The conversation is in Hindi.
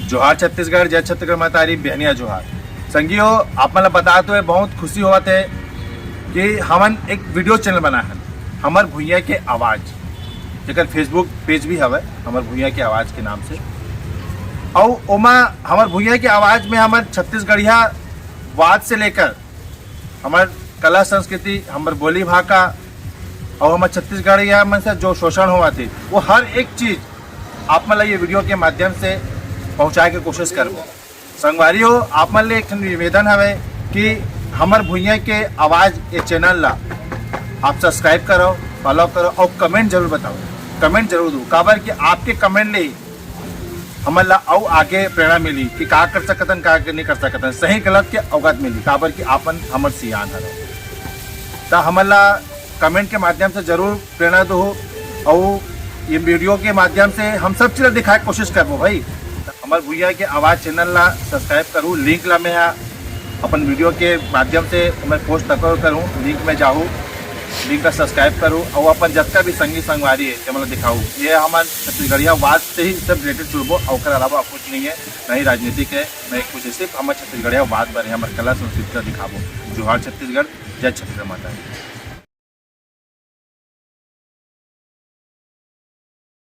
जोहार छत्तीसगढ़, जय छत्तीसगढ़ मातारी, बहनिया जोहार। संगियो आप मला बता तो बहुत खुशी होत है कि हमन एक वीडियो चैनल बना है हमर भुइया के आवाज़, जेकर फेसबुक पेज भी हवे हमर भुइया के आवाज़ के नाम से। और ओमा हमर भुइया के आवाज़ में हमर छत्तीसगढ़िया वाद से लेकर हमर कला संस्कृति, हमर बोली भाषा और हमारे छत्तीसगढ़िया में से जो शोषण हुआ थे वो हर एक चीज़ आप मतलब ये वीडियो के माध्यम से पहुँचाए के कोशिश करबो। संगवारी हो आप मन ले एक निवेदन है कि हमर भुइया के आवाज़ ये चैनल ला आप सब्सक्राइब करो, फॉलो करो और कमेंट जरूर बताओ, कमेंट जरूर दो। काबर कि आपके कमेंट ले हमन ला और आगे प्रेरणा मिली कि का कर सकतन का नहीं कर सकतन, सही गलत के अवगत मिली। काबर कि आपन हमर सियान हरो तो हमन ला कमेंट के माध्यम से जरूर प्रेरणा दो और ये वीडियो के माध्यम से हम सब चीज़ दिखाए के कोशिश करबो भाई। हमार भुइया के आवाज़ चैनल ला सब्सक्राइब करूँ, लिंक ला मैं अपन वीडियो के माध्यम से मैं पोस्ट करूँ, लिंक में जाऊँ, लिंक का सब्सक्राइब करूँ और अपन जब भी संगी संगवारी है मतलब दिखाऊँ। ये हमारे छत्तीसगढ़िया वाद से ही सब रिलेटेड जुड़बो और अलावा कुछ नहीं है, न ही राजनीतिक है न ही कुछ है, सिर्फ हमारे छत्तीसगढ़िया वाद पर हमारे कला संस्कृति का दिखाबो। जोहार छत्तीसगढ़, जय छत्तीसगढ़ माता।